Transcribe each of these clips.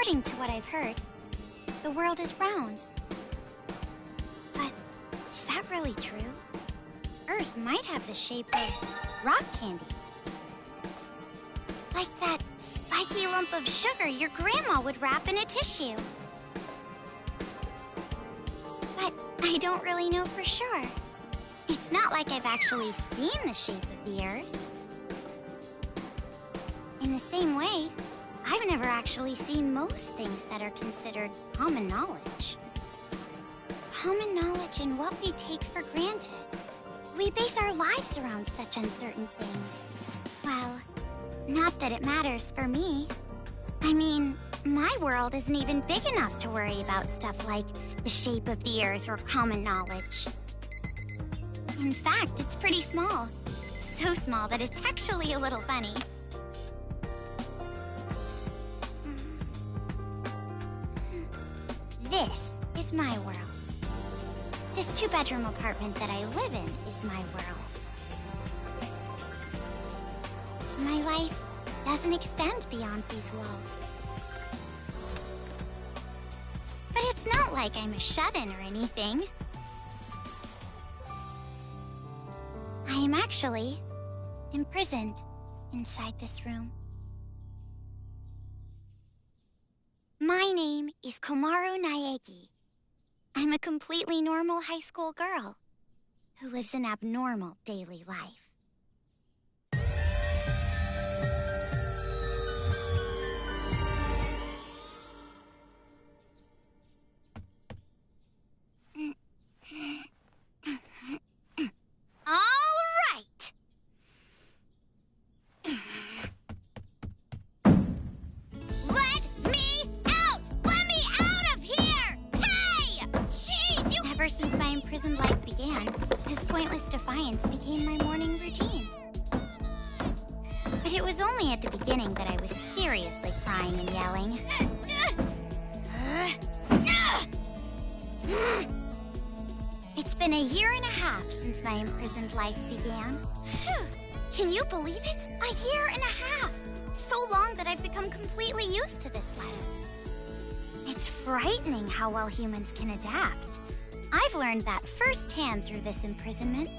According to what I've heard, the world is round. But is that really true? Earth might have the shape of rock candy. Like that spiky lump of sugar your grandma would wrap in a tissue. But I don't really know for sure. It's not like I've actually seen the shape of the Earth. In the same way, I've never actually seen most things that are considered common knowledge. Common knowledge in what we take for granted. We base our lives around such uncertain things. Well, not that it matters for me. I mean, my world isn't even big enough to worry about stuff like the shape of the Earth or common knowledge. In fact, it's pretty small. So small that it's actually a little funny. This is my world. This two-bedroom apartment that I live in is my world. My life doesn't extend beyond these walls. But it's not like I'm a shut-in or anything. I am actually imprisoned inside this room. My name is Komaru Naegi. I'm a completely normal high school girl who lives an abnormal daily life. All right! Let me out! Let me out of here! Hey! Jeez, you... Ever since my imprisoned life began, this pointless defiance became my morning routine. But it was only at the beginning that I was seriously crying and yelling. It's been a year and a half since my imprisoned life began. Can you believe it? A year and a half! So long that I've become completely used to this life. It's frightening how well humans can adapt. I've learned that firsthand through this imprisonment.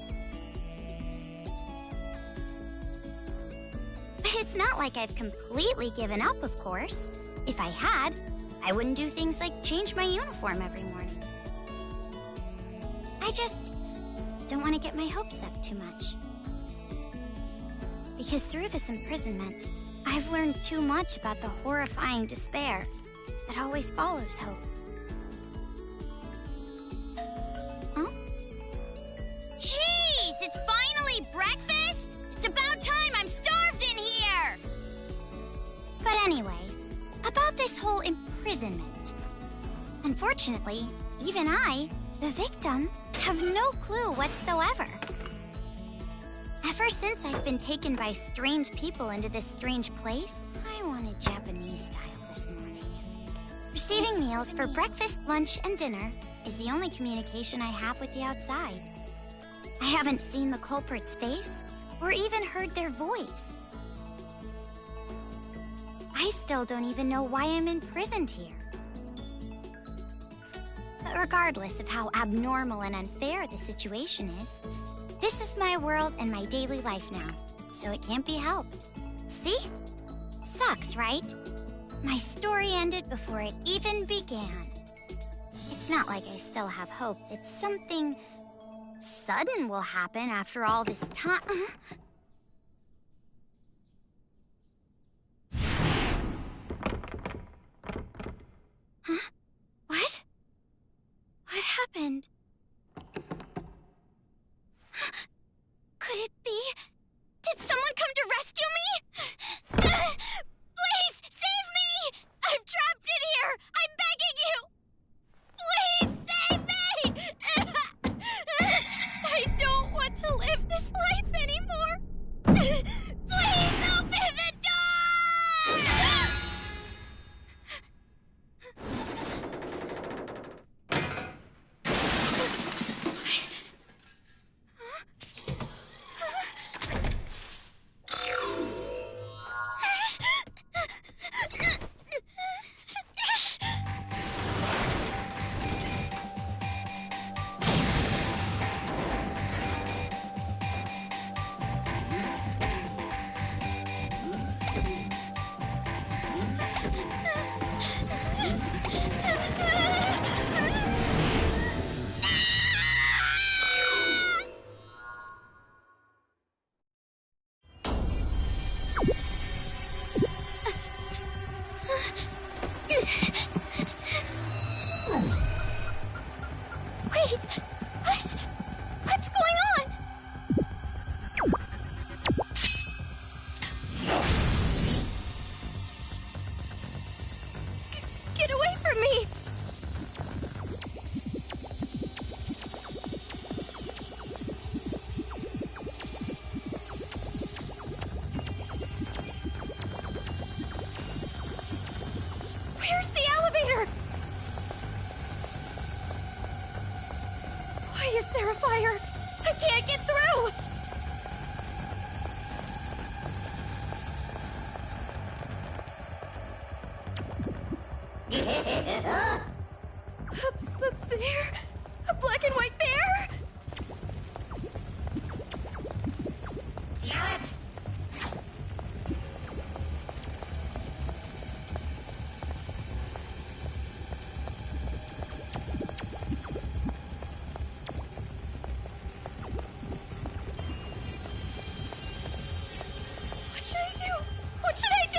But it's not like I've completely given up, of course. If I had, I wouldn't do things like change my uniform every morning. I just don't want to get my hopes up too much. Because through this imprisonment, I've learned too much about the horrifying despair that always follows hope. Huh? Jeez, it's finally breakfast? It's about time, I'm starved in here! But anyway, about this whole imprisonment. Unfortunately, even I, the victim, have no clue whatsoever. Ever since I've been taken by strange people into this strange place, I wanted Japanese style this morning. Receiving meals for breakfast, lunch, and dinner is the only communication I have with the outside. I haven't seen the culprit's face or even heard their voice. I still don't even know why I'm imprisoned here. But regardless of how abnormal and unfair the situation is, this is my world and my daily life now, so it can't be helped. See? Sucks, right? My story ended before it even began. It's not like I still have hope that something sudden will happen after all this time. Huh? What? What happened? Could it be? Did someone come to rescue me? Please, save me! I'm trapped in here! I'm begging you! Please, save me! I don't want to live this life anymore! Where's the elevator? Why is there a fire? I can't get through! A bear? A black and white bear? Damn it! What should I do? What should I do?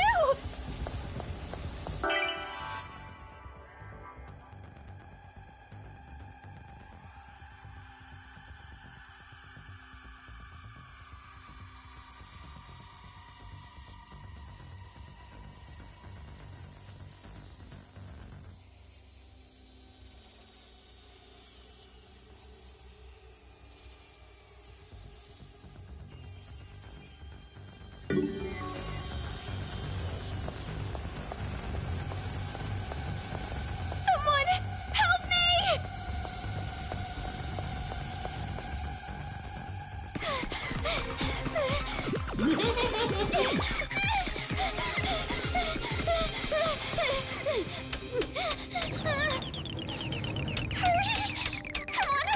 Someone help me! Hurry! Come on,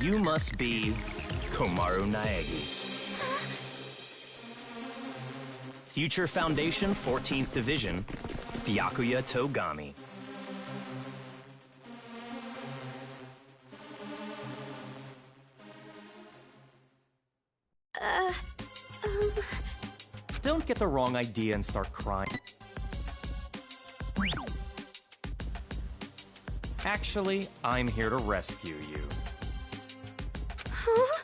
You must be Komaru Naegi. Future Foundation 14th Division, Byakuya Togami. Don't get the wrong idea and start crying. Actually, I'm here to rescue you. Huh?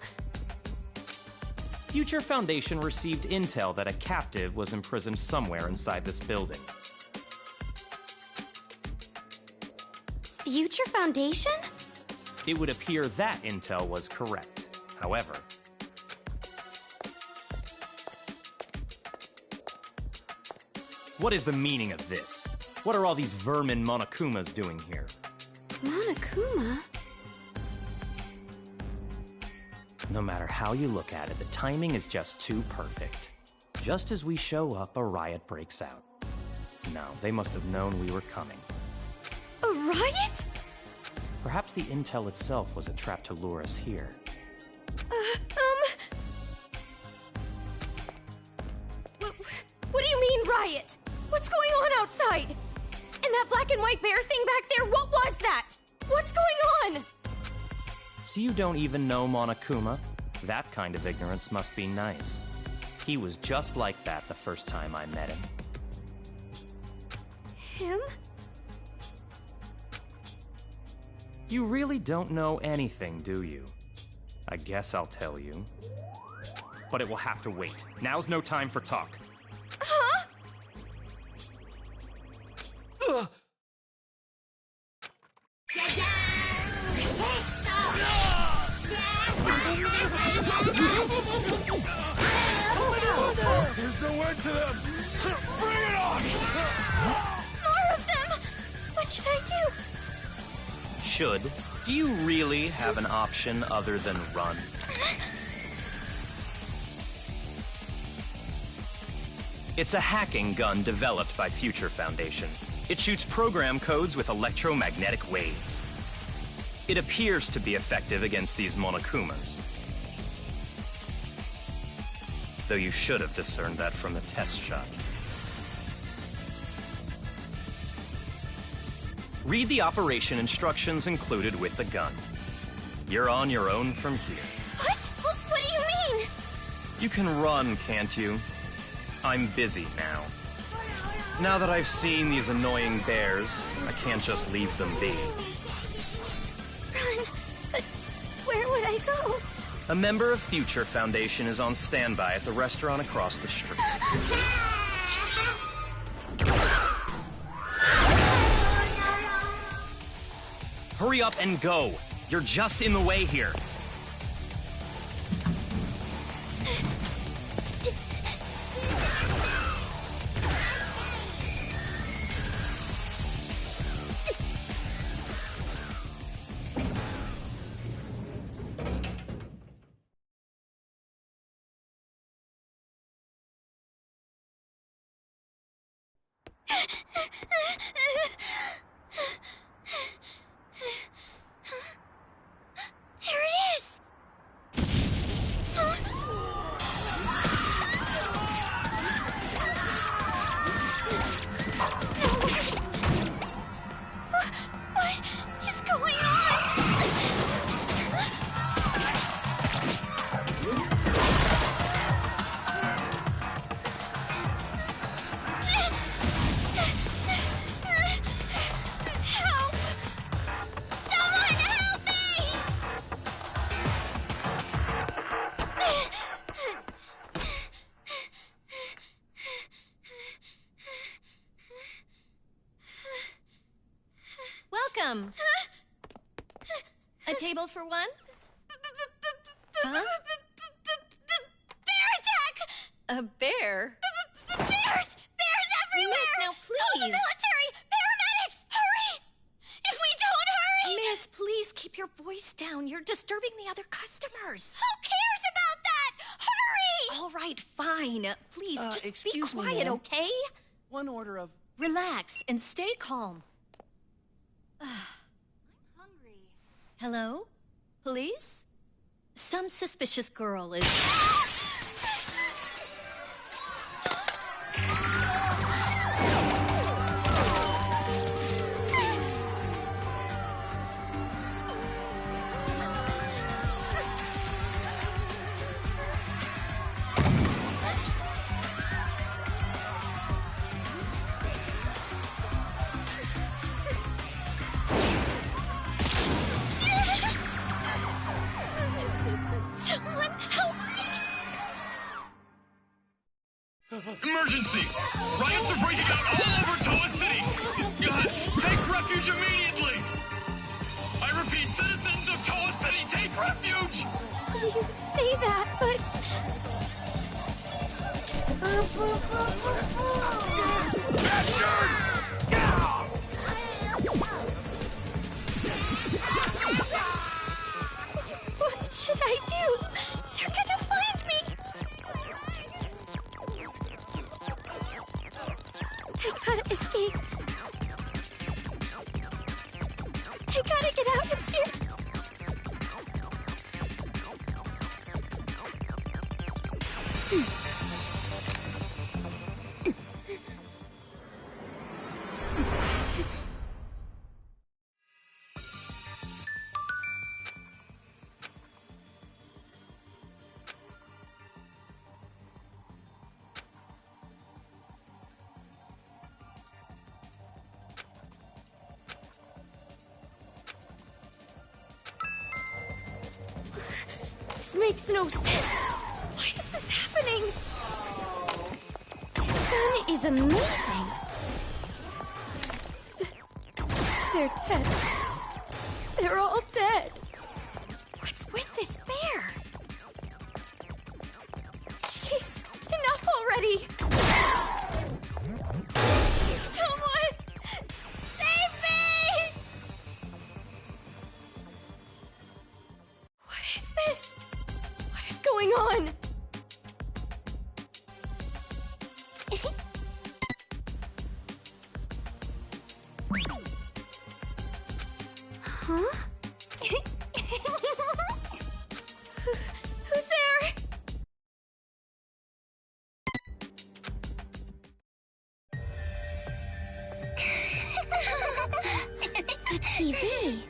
Future Foundation received intel that a captive was imprisoned somewhere inside this building. Future Foundation? It would appear that intel was correct. However, what is the meaning of this? What are all these vermin Monokumas doing here? Monokuma? No matter how you look at it, the timing is just too perfect. Just as we show up, a riot breaks out. No, they must have known we were coming. A riot? Perhaps the intel itself was a trap to lure us here. What do you mean, riot? What's going on outside? And that black and white bear thing back there, what was that? What's going on? So you don't even know Monokuma? That kind of ignorance must be nice. He was just like that the first time I met him. Him? You really don't know anything, do you? I guess I'll tell you. But it will have to wait. Now's no time for talk. Huh? Ugh. There's no end to them! Bring it on! More of them! What should I do? Should? Do you really have an option other than run? It's a hacking gun developed by Future Foundation. It shoots program codes with electromagnetic waves. It appears to be effective against these Monokumas. Though you should have discerned that from the test shot. Read the operation instructions included with the gun. You're on your own from here. What? What do you mean? You can run, can't you? I'm busy now. Now that I've seen these annoying bears, I can't just leave them be. Run! But where would I go? A member of Future Foundation is on standby at the restaurant across the street. Hurry up and go! You're just in the way here. There it is! What is going on? Help! Someone help me! Welcome. A table for one? Huh? Bear attack! A bear? Bears! Bears everywhere! Miss, now Call the please. military! Paramedics! Hurry! If we don't hurry! Miss, please keep your voice down. You're disturbing the other customers. Who cares about that? Hurry! All right, fine. Please, just be excuse me, quiet, ma'am. okay? One order of... Relax and stay calm. I'm hungry. Hello? Police? Some suspicious girl is... Someone help me! Emergency! Riots are breaking out all over Toa City! Take refuge immediately! I repeat, citizens of Toa City, take refuge! You say that, but... What should I do? They're gonna find me! I gotta escape. I gotta get out of here. This makes no sense. Why is this happening? This gun is amazing. They're dead. They're all dead. What's with this bear? Jeez, enough already. Someone, save me! What is this? What is going on? Huh? Who's there? The TV.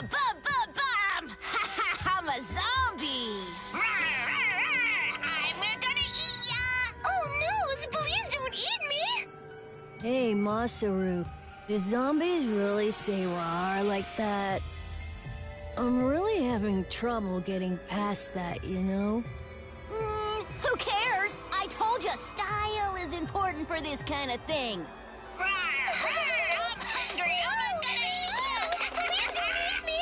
Bum! I'm a zombie! We're gonna eat ya! Oh no, please don't eat me! Hey, Masaru, do zombies really say "rawr" like that? I'm really having trouble getting past that, you know? Who cares? I told you, style is important for this kind of thing. I'm hungry! I'm gonna eat ya! Please don't eat me!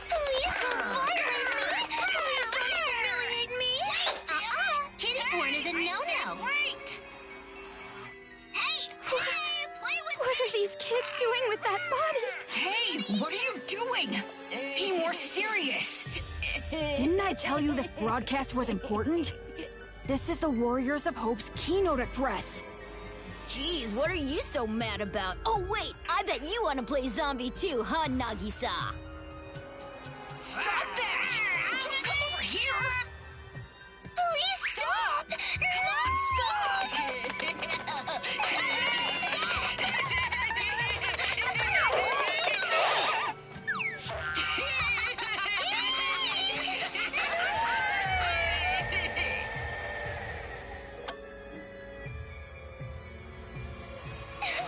Please don't violate me! Please don't humiliate me! Kitty porn is a no-no! Hey! Play with What are these kids doing with that body? Hey, what are you doing? Be more serious. Didn't I tell you this broadcast was important? This is the Warriors of Hope's keynote address. Jeez, what are you so mad about? Oh wait, I bet you want to play zombie too, huh, Nagisa? Stop that! Don't come over here! Please stop!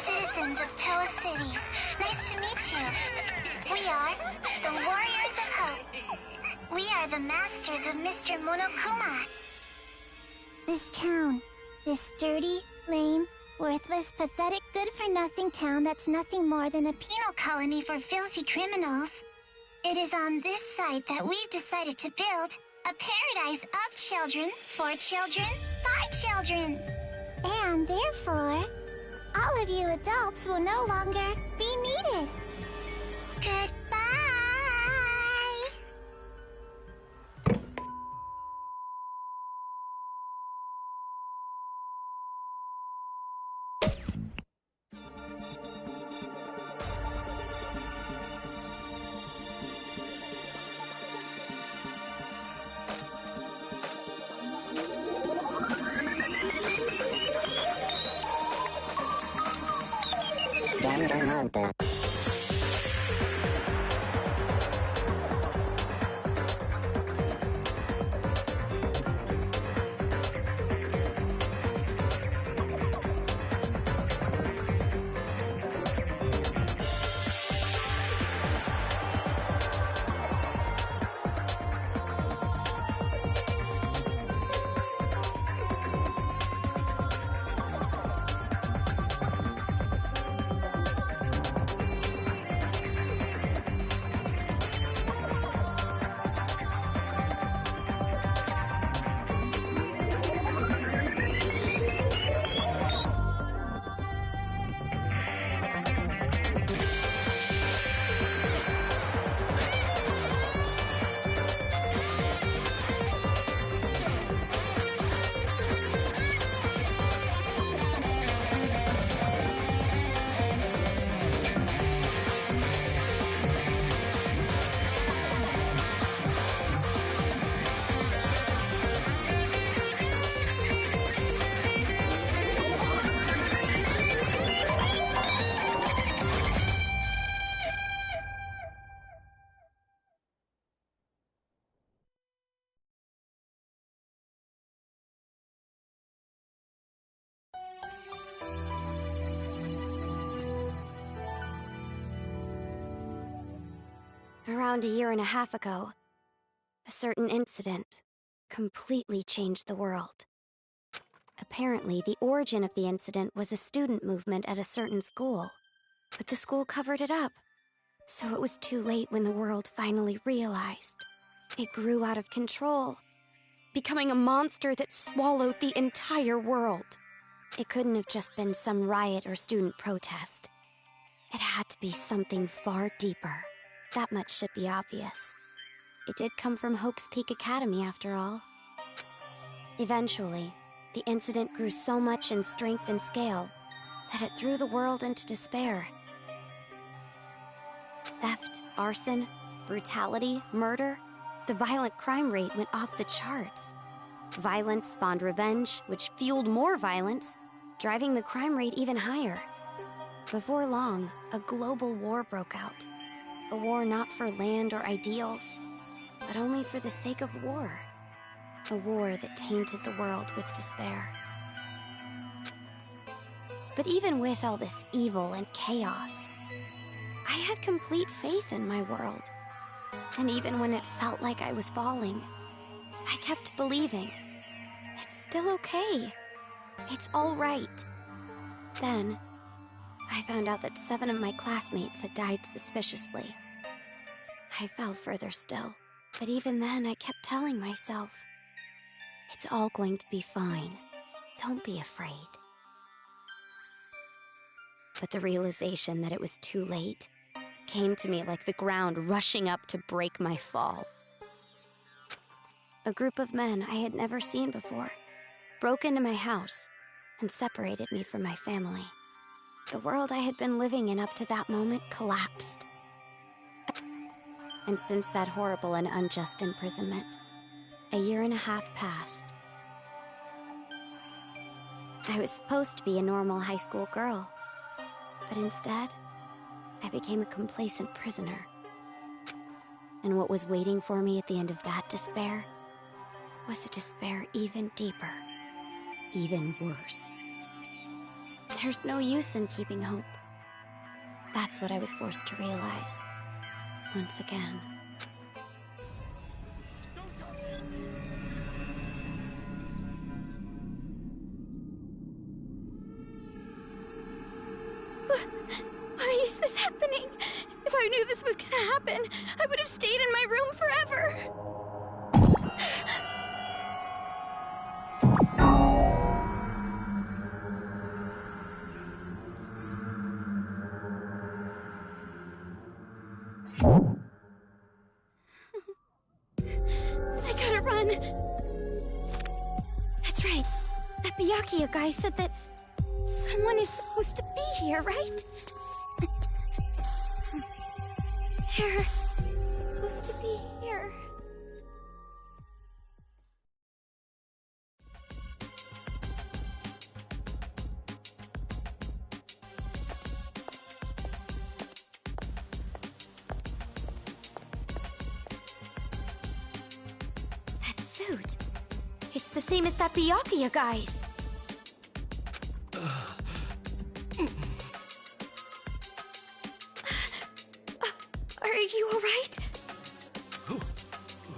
Citizens of Toa City, nice to meet you. We are the Warriors of Hope. We are the masters of Mr. Monokuma. This town, this dirty, lame, worthless, pathetic, good-for-nothing town that's nothing more than a penal colony for filthy criminals. It is on this site that we've decided to build a paradise of children, for children, by children. And therefore, all of you adults will no longer be needed. Goodbye! Danganronpa. Around a year and a half ago, a certain incident completely changed the world. Apparently, the origin of the incident was a student movement at a certain school, but the school covered it up. So it was too late when the world finally realized. It grew out of control, becoming a monster that swallowed the entire world. It couldn't have just been some riot or student protest. It had to be something far deeper. That much should be obvious. It did come from Hope's Peak Academy, after all. Eventually, the incident grew so much in strength and scale that it threw the world into despair. Theft, arson, brutality, murder, the violent crime rate went off the charts. Violence spawned revenge, which fueled more violence, driving the crime rate even higher. Before long, a global war broke out. A war not for land or ideals, but only for the sake of war. A war that tainted the world with despair. But even with all this evil and chaos, I had complete faith in my world. And even when it felt like I was falling, I kept believing. It's still okay. It's all right. Then, I found out that 7 of my classmates had died suspiciously. I fell further still. But even then, I kept telling myself, it's all going to be fine. Don't be afraid. But the realization that it was too late came to me like the ground rushing up to break my fall. A group of men I had never seen before broke into my house and separated me from my family. The world I had been living in up to that moment collapsed. And since that horrible and unjust imprisonment, a 1.5 years passed. I was supposed to be a normal high school girl, but instead, I became a complacent prisoner. And what was waiting for me at the end of that despair was a despair even deeper, even worse. There's no use in keeping hope. That's what I was forced to realize, once again. Why is this happening? If I knew this was gonna happen, I would have stayed in my room forever. I gotta run. That's right. That Byakuya guy said that someone is supposed to be here, right? They're supposed to be here. That suit. It's the same as that Byakuya guy's. Are you alright?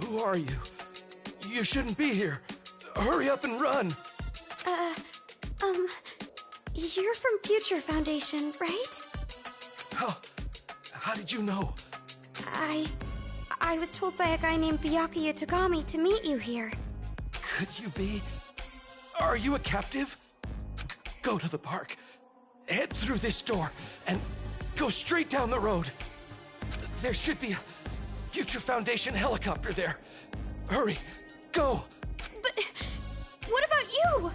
Who are you? You shouldn't be here. Hurry up and run. You're from Future Foundation, right? How did you know? I was told by a guy named Byakuya Togami to meet you here. Could you be? Are you a captive? Go to the park. Head through this door and go straight down the road. There should be a Future Foundation helicopter there. Hurry, go! But what about you?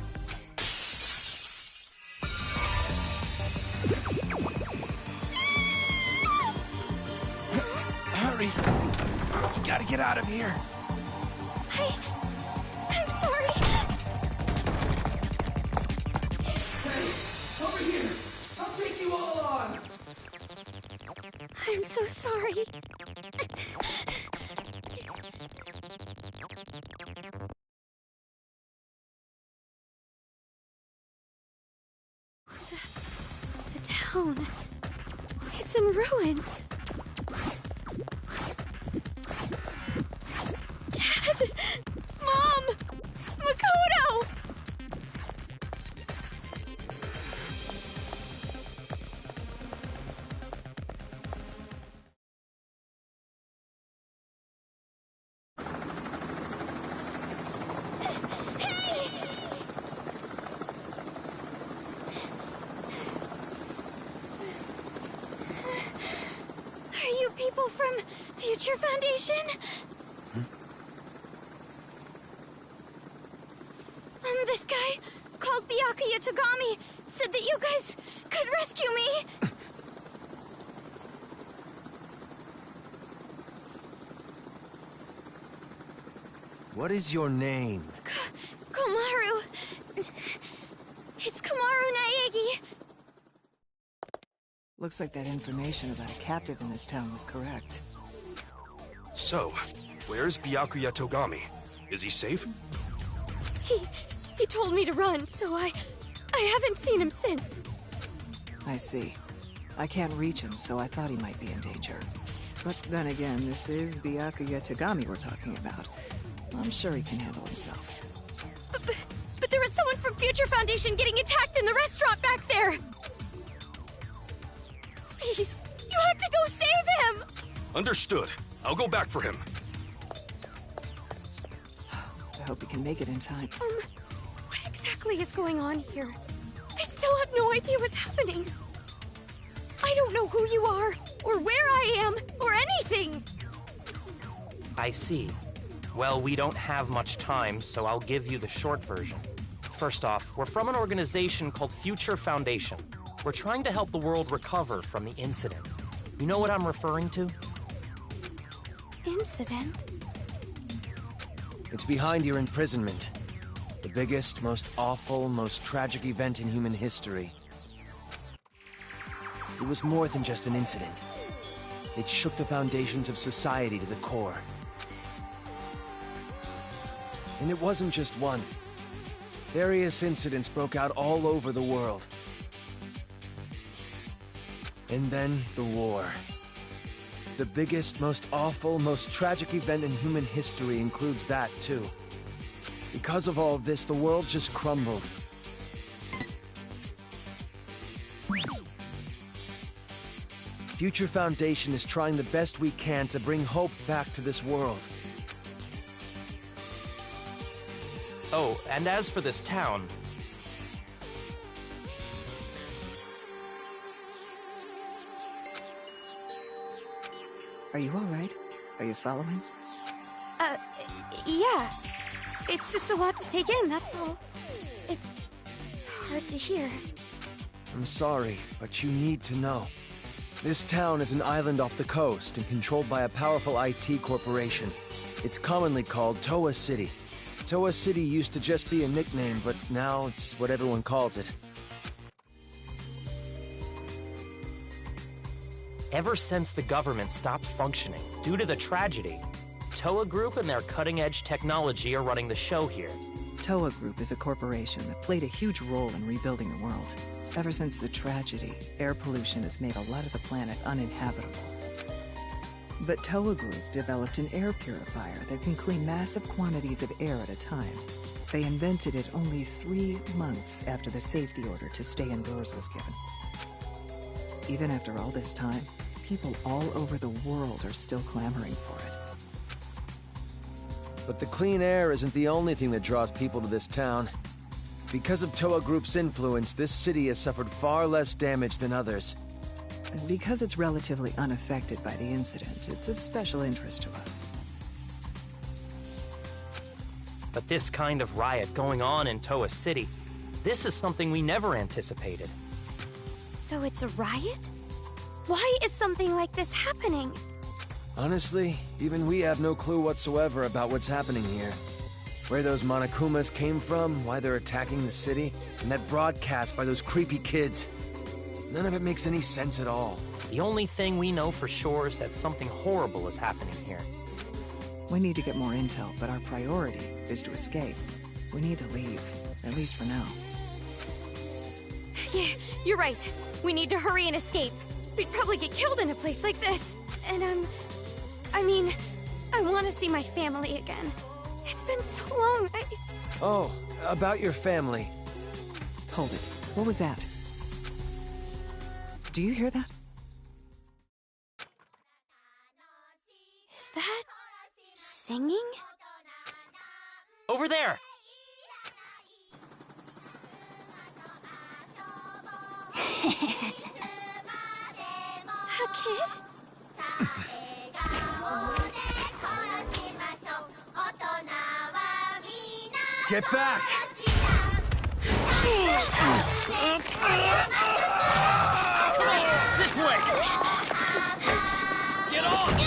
Hurry! You gotta get out of here. I'm sorry. Hey, over here! I'll take you all on! I'm so sorry. The town. It's in ruins. Dad! Mom! Makoto! Are you people from Future Foundation? This guy, called Byakuya Togami, said that you guys could rescue me. What is your name? Komaru. It's Komaru Naegi. Looks like that information about a captive in this town was correct. So, where's Byakuya Togami? Is he safe? He told me to run, so I haven't seen him since. I see. I can't reach him, so I thought he might be in danger. But then again, this is Byakuya Togami we're talking about. I'm sure he can handle himself. But there was someone from Future Foundation getting attacked in the restaurant back there! Please, you have to go save him! Understood. I'll go back for him. I hope he can make it in time. What exactly is going on here? I still have no idea what's happening. I don't know who you are, or where I am, or anything! I see. Well, we don't have much time, so I'll give you the short version. First off, we're from an organization called Future Foundation. We're trying to help the world recover from the incident. You know what I'm referring to? Incident? It's behind your imprisonment. The biggest, most awful, most tragic event in human history. It was more than just an incident. It shook the foundations of society to the core. And it wasn't just one. Various incidents broke out all over the world. And then the war. The biggest, most awful, most tragic event in human history includes that, too. Because of all of this, the world just crumbled. Future Foundation is trying the best we can to bring hope back to this world. Oh, and as for this town... Are you alright? Are you following? Yeah. It's just a lot to take in, that's all. It's hard to hear. I'm sorry, but you need to know. This town is an island off the coast and controlled by a powerful IT corporation. It's commonly called Toa City. Toa City used to just be a nickname, but now it's what everyone calls it. Ever since the government stopped functioning due to the tragedy, Toa Group and their cutting-edge technology are running the show here. Toa Group is a corporation that played a huge role in rebuilding the world. Ever since the tragedy, air pollution has made a lot of the planet uninhabitable. But Toa Group developed an air purifier that can clean massive quantities of air at a time. They invented it only 3 months after the safety order to stay indoors was given. Even after all this time, people all over the world are still clamoring for it. But the clean air isn't the only thing that draws people to this town. Because of Toa Group's influence, this city has suffered far less damage than others. And because it's relatively unaffected by the incident, it's of special interest to us. But this kind of riot going on in Toa City, this is something we never anticipated. So it's a riot? Why is something like this happening? Honestly, even we have no clue whatsoever about what's happening here. Where those Monokumas came from, why they're attacking the city, and that broadcast by those creepy kids. None of it makes any sense at all. The only thing we know for sure is that something horrible is happening here. We need to get more intel, but our priority is to escape. We need to leave, at least for now. Yeah, you're right. We need to hurry and escape. We'd probably get killed in a place like this. And I mean, I want to see my family again. It's been so long, Oh, about your family. Hold it. What was that? Do you hear that? Is that singing? Over there! A kid? Get back! This way! Get on!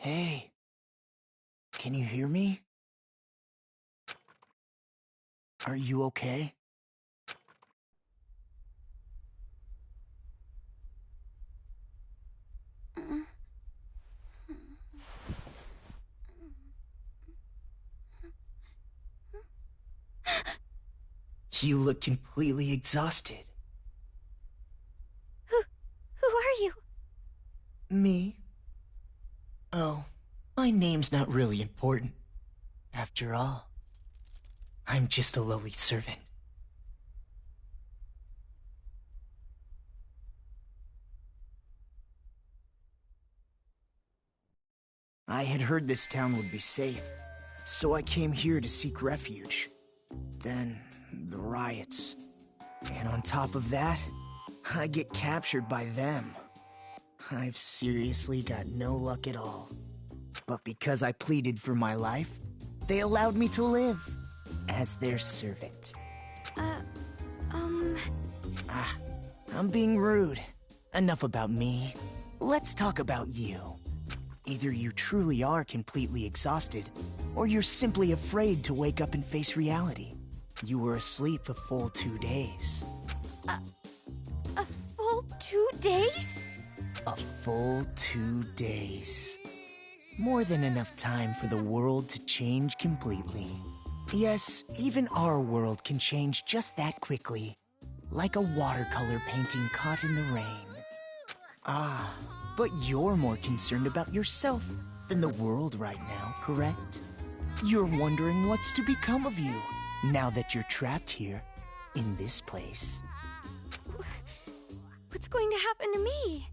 Hey. Can you hear me? Are you okay? You look completely exhausted. Who are you? Me? Oh, my name's not really important. After all, I'm just a lowly servant. I had heard this town would be safe, so I came here to seek refuge. Then, the riots. And on top of that, I get captured by them. I've seriously got no luck at all. But because I pleaded for my life, they allowed me to live as their servant. I'm being rude. Enough about me. Let's talk about you. Either you truly are completely exhausted, or you're simply afraid to wake up and face reality. You were asleep a full 2 days. A full 2 days? A full 2 days. More than enough time for the world to change completely. Yes, even our world can change just that quickly. Like a watercolor painting caught in the rain. Ah, but you're more concerned about yourself than the world right now, correct? You're wondering what's to become of you now that you're trapped here, in this place. What's going to happen to me?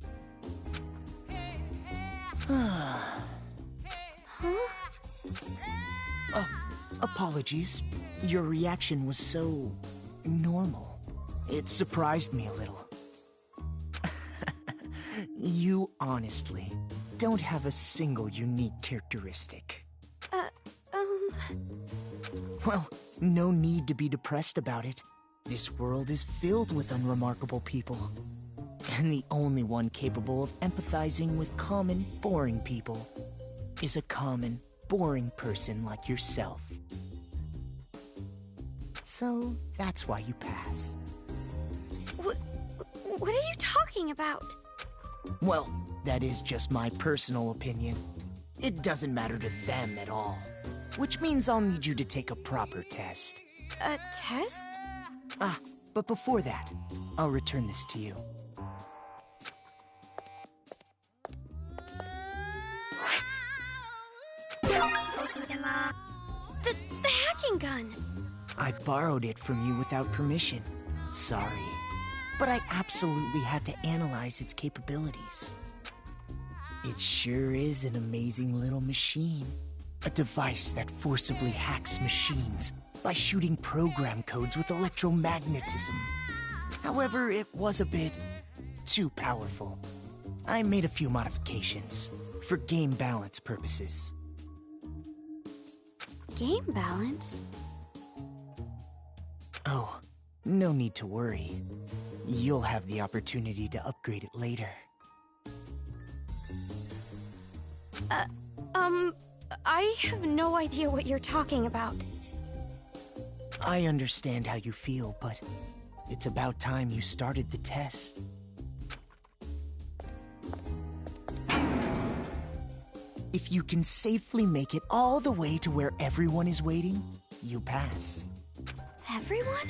Apologies. Your reaction was so normal. It surprised me a little. You honestly don't have a single unique characteristic. Well, no need to be depressed about it. This world is filled with unremarkable people. And the only one capable of empathizing with common, boring people is a common, boring person like yourself. So, that's why you pass. What are you talking about? Well, that is just my personal opinion. It doesn't matter to them at all. Which means I'll need you to take a proper test. A test? But before that, I'll return this to you. The hacking gun! I borrowed it from you without permission. Sorry. But I absolutely had to analyze its capabilities. It sure is an amazing little machine. A device that forcibly hacks machines by shooting program codes with electromagnetism. However, it was a bit too powerful. I made a few modifications for game balance purposes. Game balance? Oh, no need to worry. You'll have the opportunity to upgrade it later. I have no idea what you're talking about. I understand how you feel, but it's about time you started the test. If you can safely make it all the way to where everyone is waiting, you pass. Everyone?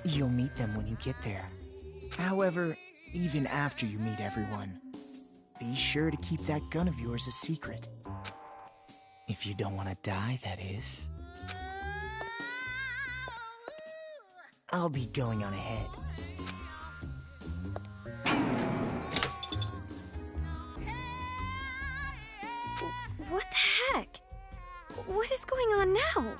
You'll meet them when you get there. However, even after you meet everyone, be sure to keep that gun of yours a secret. If you don't want to die, that is. I'll be going on ahead. What the heck? What is going on now?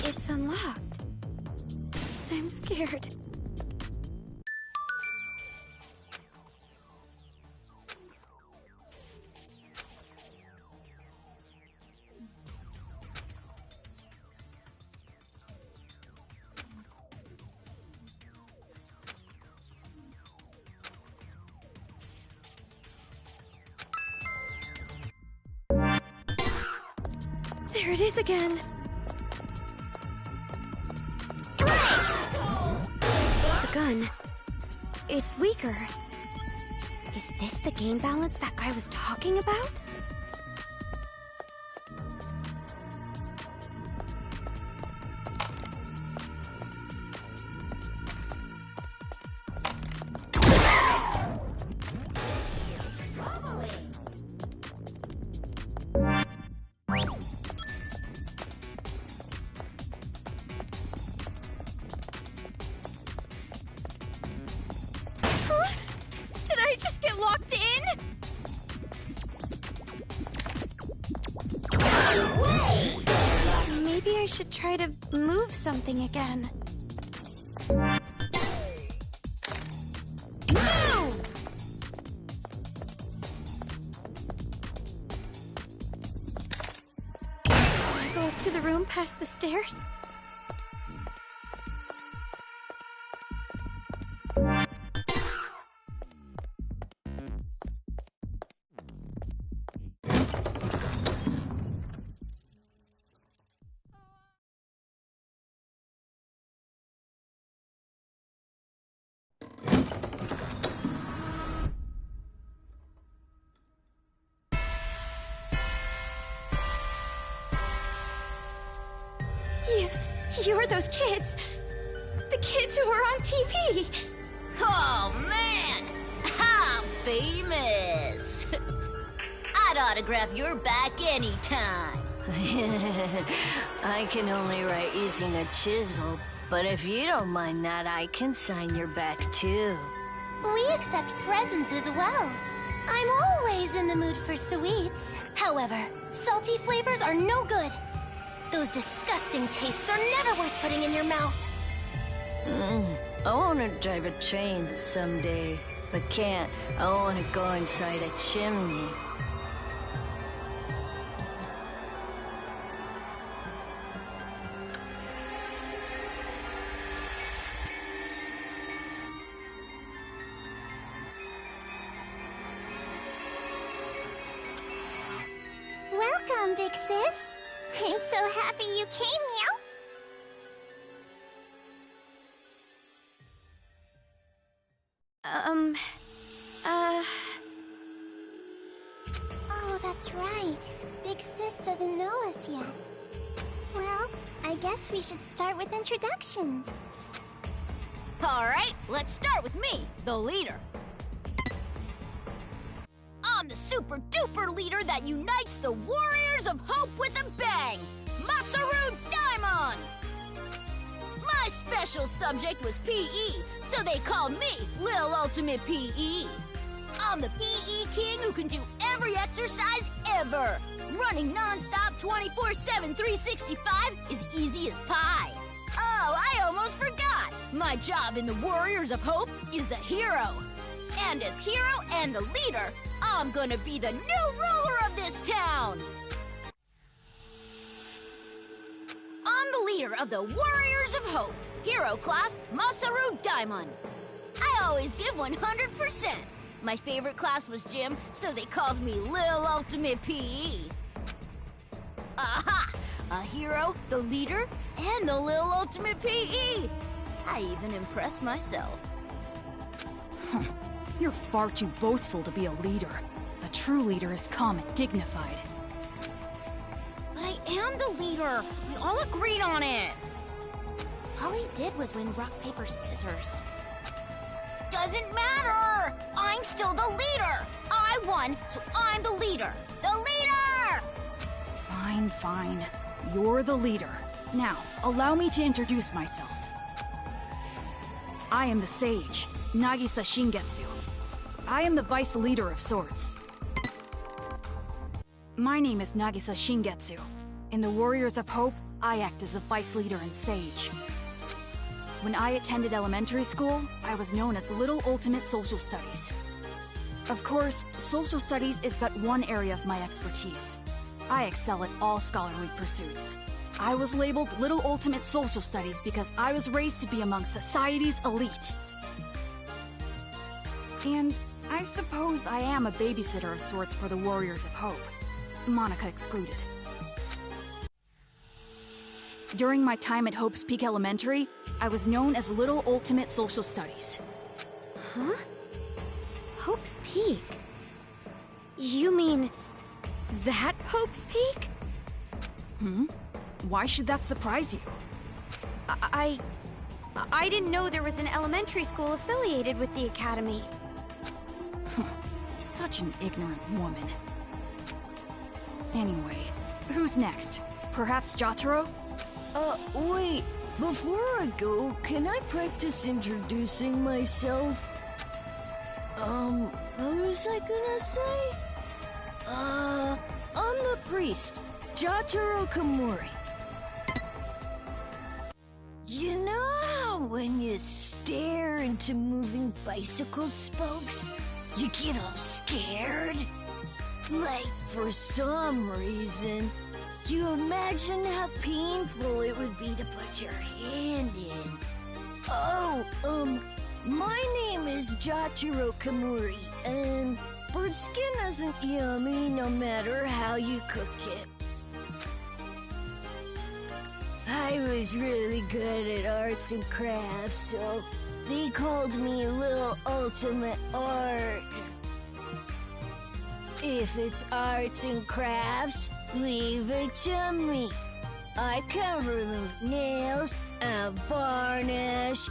It's unlocked. I'm scared. There it is again. The gun. It's weaker. Is this the game balance that guy was talking about? Did I just get locked in? Maybe I should try to move something again. Move! Go up to the room past the stairs? You're those kids. The kids who were on TV. Oh, man! I'm famous! I'd autograph your back anytime. I can only write using a chisel, but if you don't mind that, I can sign your back too. We accept presents as well. I'm always in the mood for sweets. However, salty flavors are no good. Those disgusting tastes are never worth putting in your mouth. I want to drive a train someday, but can't. I want to go inside a chimney. Welcome, big sis. I'm so happy you came, meow. Oh, that's right. Big sis doesn't know us yet. Well, I guess we should start with introductions. Alright, let's start with me, the leader. I'm the super-duper leader that unites the Warriors of Hope with a bang! Masaru Daimon! My special subject was PE, so they called me Lil Ultimate PE. I'm the PE king who can do every exercise ever! Running non-stop 24/7 365 is easy as pie. Oh, I almost forgot! My job in the Warriors of Hope is the hero. And as hero and the leader, I'm gonna be the new ruler of this town! I'm the leader of the Warriors of Hope, hero class Masaru Daimon. I always give 100%. My favorite class was gym, so they called me Lil Ultimate PE. Aha! A hero, the leader, and the Lil Ultimate PE. I even impressed myself. You're far too boastful to be a leader. A true leader is calm and dignified. But I am the leader. We all agreed on it. All he did was win rock, paper, scissors. Doesn't matter! I'm still the leader! I won, so I'm the leader! The leader! Fine, fine. You're the leader. Now, allow me to introduce myself. I am the sage, Nagisa Shingetsu. I am the vice leader of sorts. My name is Nagisa Shingetsu. In the Warriors of Hope, I act as the vice leader and sage. When I attended elementary school, I was known as Little Ultimate Social Studies. Of course, social studies is but one area of my expertise. I excel at all scholarly pursuits. I was labeled Little Ultimate Social Studies because I was raised to be among society's elite. And I suppose I am a babysitter of sorts for the Warriors of Hope, Monica excluded. During my time at Hope's Peak Elementary, I was known as Little Ultimate Social Studies. Huh? Hope's Peak? You mean... that Hope's Peak? Why should that surprise you? I didn't know there was an elementary school affiliated with the Academy. Such an ignorant woman. Anyway, who's next? Perhaps Jotaro? Wait. Before I go, can I practice introducing myself? What was I gonna say? I'm the priest, Jotaro Kamori. You know how when you stare into moving bicycle spokes, you get all scared? Like, for some reason, you imagine how painful it would be to put your hand in. Oh, my name is Jotaro Kamori, and bird skin isn't yummy no matter how you cook it. I was really good at arts and crafts, so they called me Little Ultimate Art. If it's arts and crafts, leave it to me. I can remove nails and varnish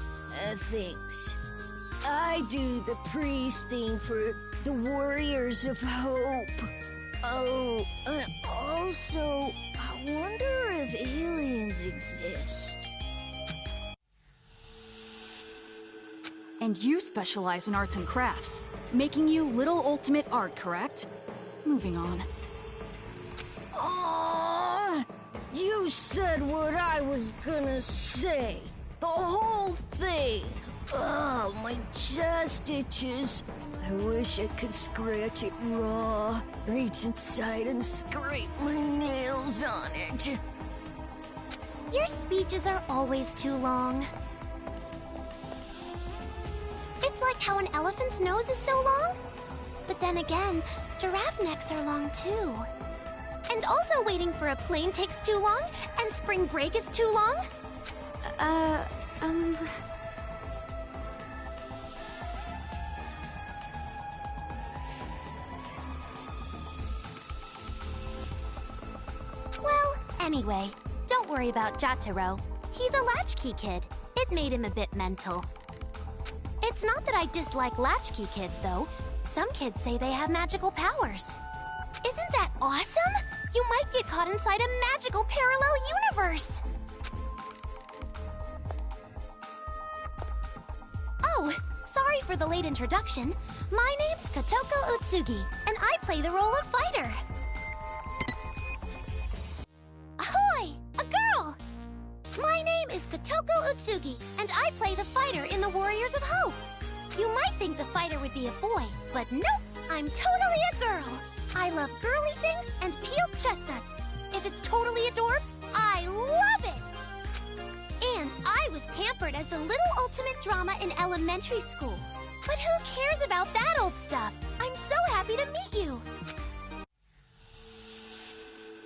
things. I do the priest thing for the Warriors of Hope. Oh, also, I wonder if aliens exist. And you specialize in arts and crafts, making you Little Ultimate Art, correct? Moving on. You said what I was gonna say. The whole thing. Oh, my chest itches. I wish I could scratch it raw, reach inside and scrape my nails on it. Your speeches are always too long. It's like how an elephant's nose is so long. But then again, giraffe necks are long too. And also waiting for a plane takes too long, and spring break is too long? Well, anyway, don't worry about Jotaro. He's a latchkey kid. It made him a bit mental. It's not that I dislike latchkey kids, though. Some kids say they have magical powers. Isn't that awesome? You might get caught inside a magical parallel universe! Oh, sorry for the late introduction. My name's Kotoko Utsugi, and I play the role of fighter. is Kotoko Utsugi, and I play the fighter in the Warriors of Hope. You might think the fighter would be a boy, but nope, I'm totally a girl. I love girly things and peeled chestnuts. If it's totally adorbs, I love it! And I was pampered as the little ultimate drama in elementary school. But who cares about that old stuff? I'm so happy to meet you!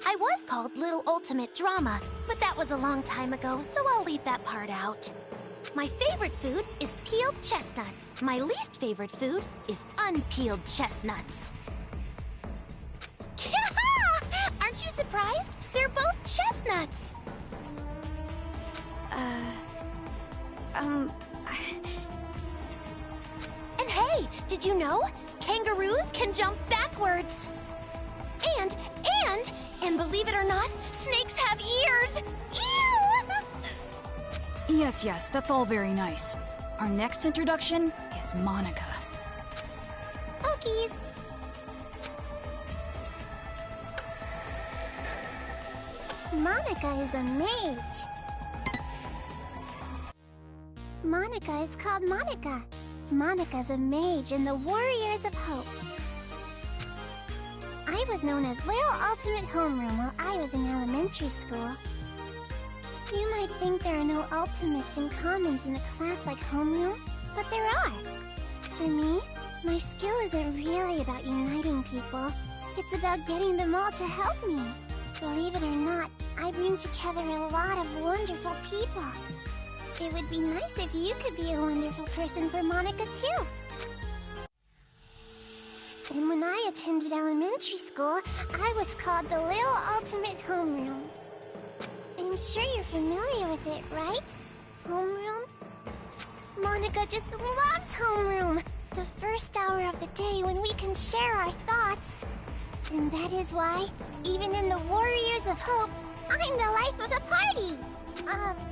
I was called Little Ultimate Drama, but that was a long time ago, so I'll leave that part out. My favorite food is peeled chestnuts. My least favorite food is unpeeled chestnuts. Aren't you surprised? They're both chestnuts! And hey, did you know? Kangaroos can jump backwards! And believe it or not, snakes have ears! Ew! Yes, that's all very nice. Our next introduction is Monica. Okies! Monica is a mage. Monica is called Monica. Monica's a mage in the Warriors of Hope. I was known as Little Ultimate Homeroom while I was in elementary school. You might think there are no ultimates and commons in a class like homeroom, but there are. For me, my skill isn't really about uniting people. It's about getting them all to help me. Believe it or not, I bring together a lot of wonderful people. It would be nice if you could be a wonderful person for Monica, too. And when I attended elementary school, I was called the Little Ultimate Homeroom. I'm sure you're familiar with it, right? Homeroom? Monica just loves homeroom! The first hour of the day when we can share our thoughts. And that is why, even in the Warriors of Hope, I'm the life of the party!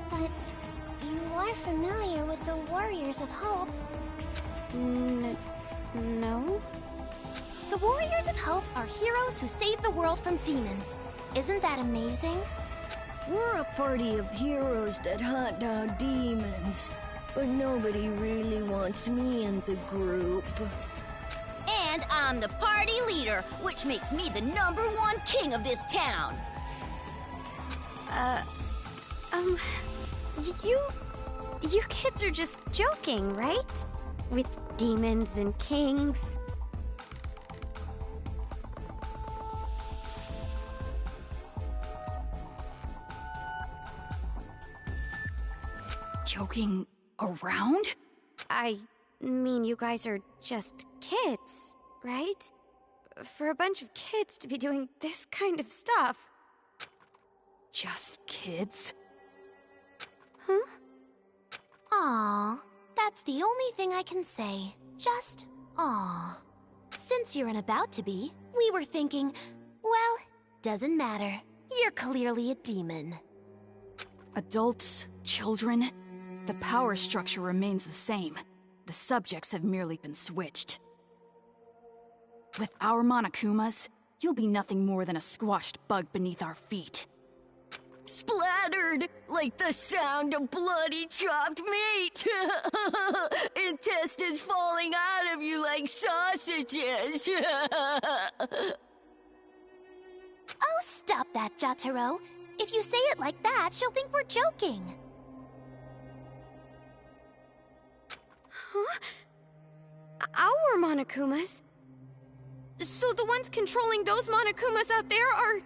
But you are familiar with the Warriors of Hope? No? The Warriors of Hope are heroes who save the world from demons. Isn't that amazing? We're a party of heroes that hunt down demons, but nobody really wants me in the group. And I'm the party leader, which makes me the #1 king of this town. You kids are just joking, right? With demons and kings. Joking around? I mean, you guys are just kids, right? For a bunch of kids to be doing this kind of stuff. Just kids? Huh? Aw, that's the only thing I can say. Just aw. Since you're an about to be, we were thinking, well, doesn't matter. You're clearly a demon. Adults, children, the power structure remains the same. The subjects have merely been switched. With our Monokumas, you'll be nothing more than a squashed bug beneath our feet. Splattered like the sound of bloody chopped meat. Intestines falling out of you like sausages. Oh, stop that, Jotaro. If you say it like that, she'll think we're joking. Huh? Our Monokumas? So the ones controlling those Monokumas out there are...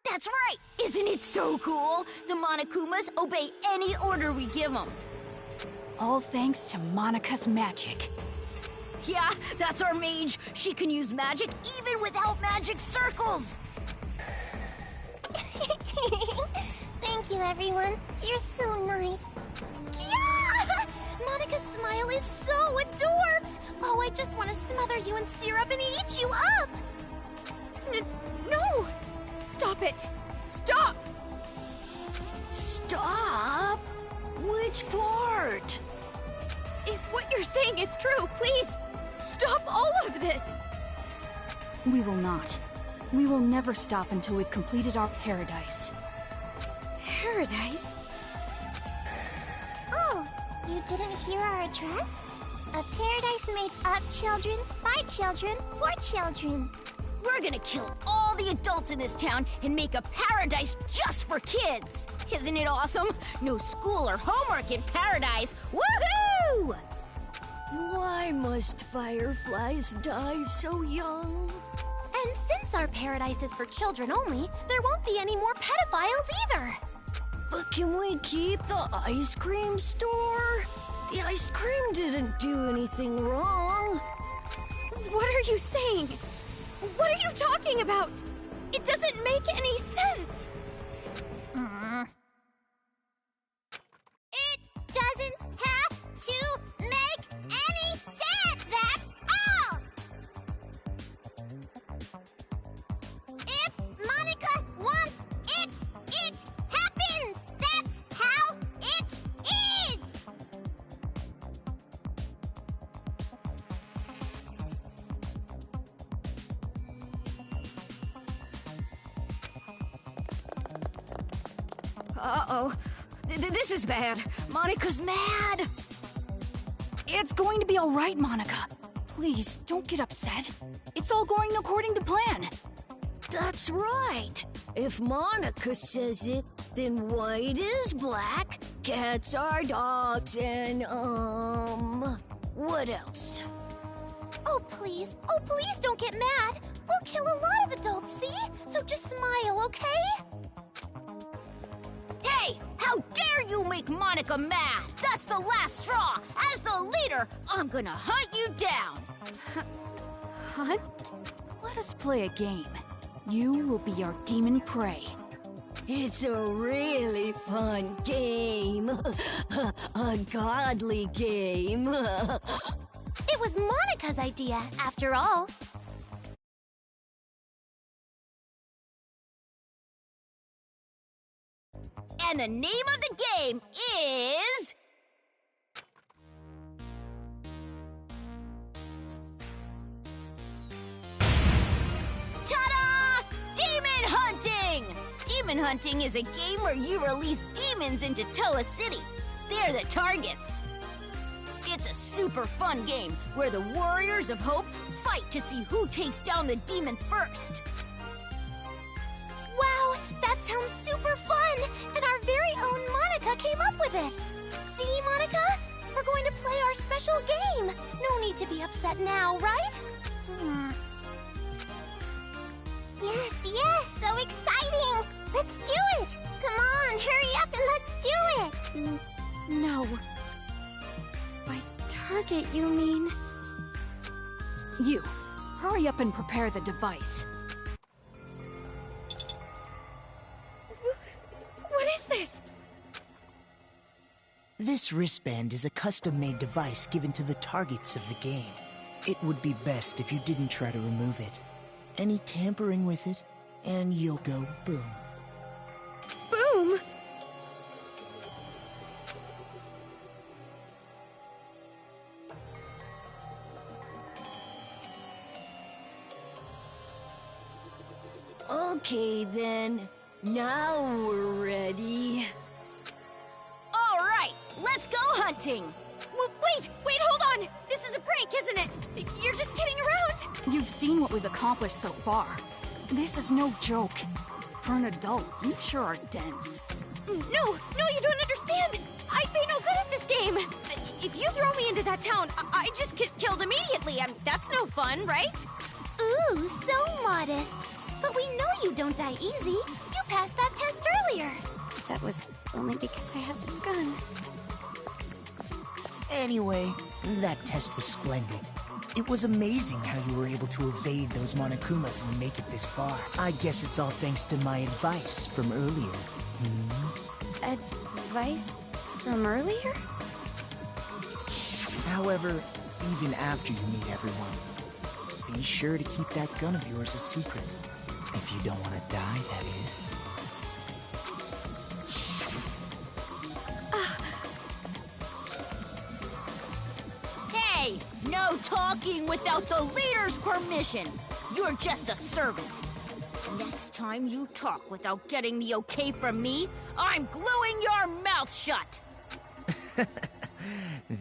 That's right! Isn't it so cool? The Monokumas obey any order we give them. All thanks to Monica's magic. Yeah, that's our mage. She can use magic even without magic circles. Thank you, everyone. You're so nice. Yeah! Monica's smile is so adorbs! Oh, I just want to smother you in syrup and eat you up! No! Stop it! Stop! Stop? Which part? If what you're saying is true, please, stop all of this! We will not. We will never stop until we've completed our paradise. Paradise? You didn't hear our address? A paradise made of children, by children, for children. We're gonna kill all the adults in this town and make a paradise just for kids! Isn't it awesome? No school or homework in paradise! Woohoo! Why must fireflies die so young? And since our paradise is for children only, there won't be any more pedophiles either. But can we keep the ice cream store? The ice cream didn't do anything wrong. What are you saying? What are you talking about? It doesn't make any sense. It doesn't have to make any sense, that's all! If Monica wants it, it happens! That's how it is! Uh-oh. This is bad. Monica's mad. It's going to be all right, Monica. Please, don't get upset. It's all going according to plan. That's right. If Monica says it, then white is black, cats are dogs, and, what else? Oh, please don't get mad. We'll kill a lot of adults, see? So just smile, okay? Hey! How dare you make Monica mad! That's the last straw! As the leader, I'm gonna hunt you down! Hunt? Let us play a game. You will be our demon prey. It's a really fun game. A godly game. It was Monica's idea, after all. And the name of the game is... Ta-da! Demon Hunting! Demon Hunting is a game where you release demons into Toa City. They're the targets. It's a super fun game where the Warriors of Hope fight to see who takes down the demon first. Wow, that sounds super fun! And our very own Monica came up with it! See, Monica? We're going to play our special game! No need to be upset now, right? Yes, so exciting! Let's do it! Come on, hurry up and let's do it! No. By target, you mean? You, hurry up and prepare the device. What is this? This wristband is a custom-made device given to the targets of the game. It would be best if you didn't try to remove it. Any tampering with it, and you'll go boom. Boom! Okay then, now we're ready. All right, let's go hunting. Wait, hold on! This is a prank, isn't it? You're just kidding around! You've seen what we've accomplished so far. This is no joke. For an adult, you sure are dense. No, you don't understand! I'd be no good at this game! If you throw me into that town, I just get killed immediately. That's no fun, right? Ooh, so modest. But we know you don't die easy. You passed that test earlier. That was only because I had this gun. Anyway, that test was splendid. It was amazing how you were able to evade those Monokumas and make it this far. I guess it's all thanks to my advice from earlier. Advice from earlier? However, even after you meet everyone, be sure to keep that gun of yours a secret. If you don't want to die, that is. Hey, no talking without the leader's permission. You're just a servant. Next time you talk without getting the okay from me, I'm gluing your mouth shut.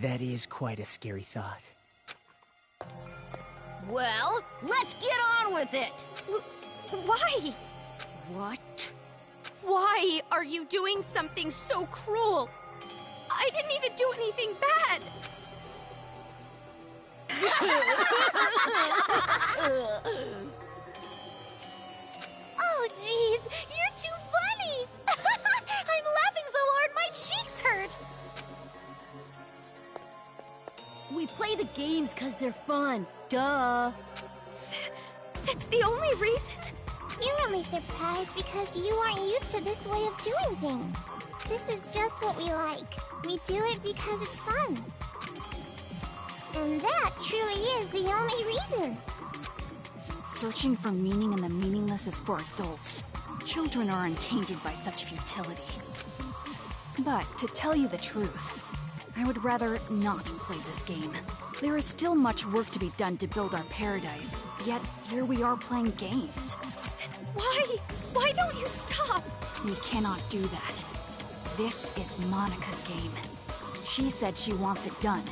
That is quite a scary thought. Well, let's get on with it! Why? What? Why are you doing something so cruel? I didn't even do anything bad! Oh, jeez, you're too funny! I'm laughing so hard my cheeks hurt! We play the games because they're fun. Duh. That's the only reason? You're only surprised because you aren't used to this way of doing things. This is just what we like. We do it because it's fun. And that truly is the only reason. Searching for meaning in the meaningless is for adults. Children are untainted by such futility. But, to tell you the truth, I would rather not play this game. There is still much work to be done to build our paradise, yet here we are playing games. Why? Why don't you stop? We cannot do that. This is Monica's game. She said she wants it done,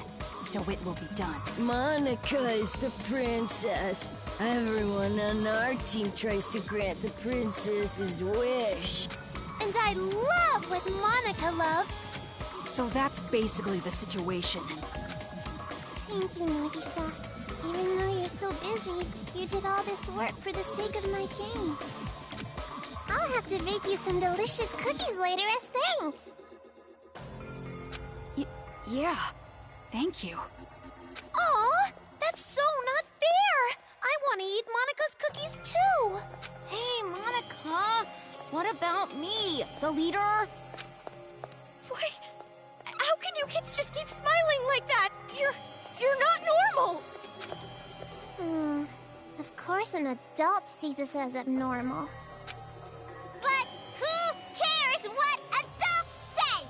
so it will be done. Monica is the princess. Everyone on our team tries to grant the princess's wish. And I love what Monica loves. So that's basically the situation. Thank you, Nagisa. Even though you're so busy, you did all this work for the sake of my game. I'll have to bake you some delicious cookies later as thanks. Yeah. Thank you. Aw, that's so not fair! I want to eat Monica's cookies too! Hey, Monica! What about me, the leader? Why? How can you kids just keep smiling like that? You're not normal! Of course an adult sees this as abnormal. But who cares what adults say?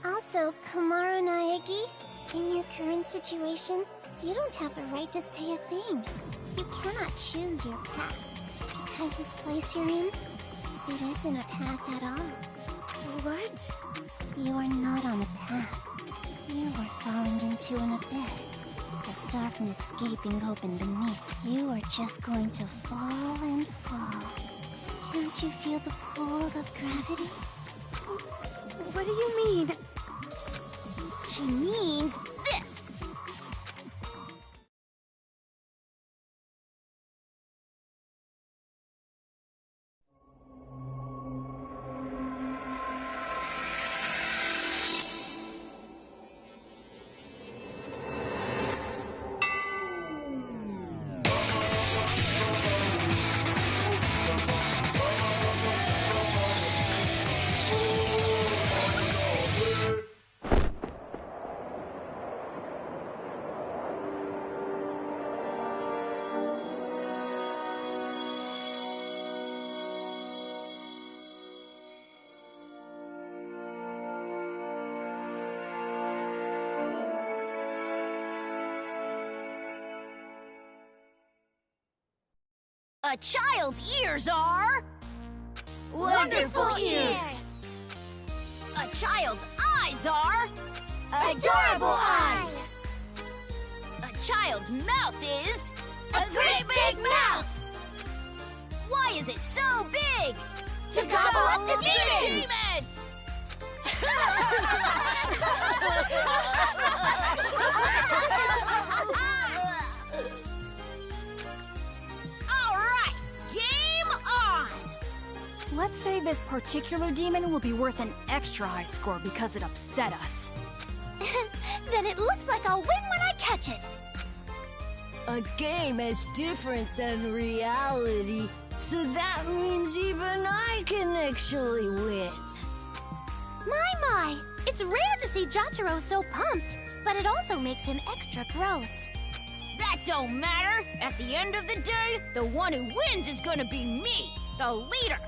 Also, Kamaru Naegi, in your current situation, you don't have the right to say a thing. You cannot choose your path. Because this place you're in, it isn't a path at all. What? You are not on a path. You are falling into an abyss. The darkness gaping open beneath. You are just going to fall and fall. Can't you feel the pull of gravity? What do you mean? She means this. A child's ears are... Wonderful ears! A child's eyes are... Adorable eyes! A child's mouth is... A great big mouth! Why is it so big? To gobble up the demons! Demons! All right, game on! Let's say this particular demon will be worth an extra high score because it upset us. Then it looks like I'll win when I catch it. A game is different than reality, so that means even I can actually win. My! It's rare to see Jotaro so pumped, but it also makes him extra gross. That don't matter. At the end of the day, the one who wins is gonna be me, the leader.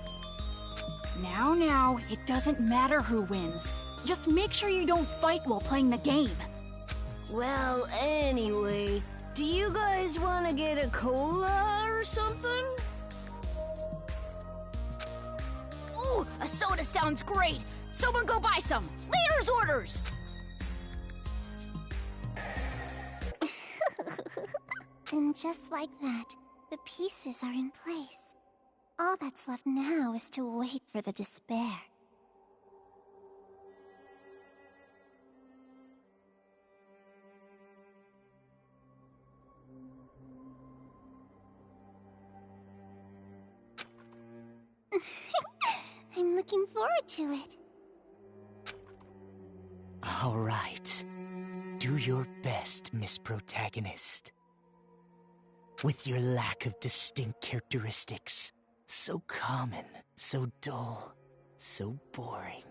Now, it doesn't matter who wins. Just make sure you don't fight while playing the game. Well, anyway, do you guys want to get a cola or something? Ooh, A soda sounds great. Someone go buy some. Leader's orders! And just like that, the pieces are in place. All that's left now is to wait for the despair. I'm looking forward to it. All right. Do your best, Miss Protagonist. With your lack of distinct characteristics, so common, so dull, so boring.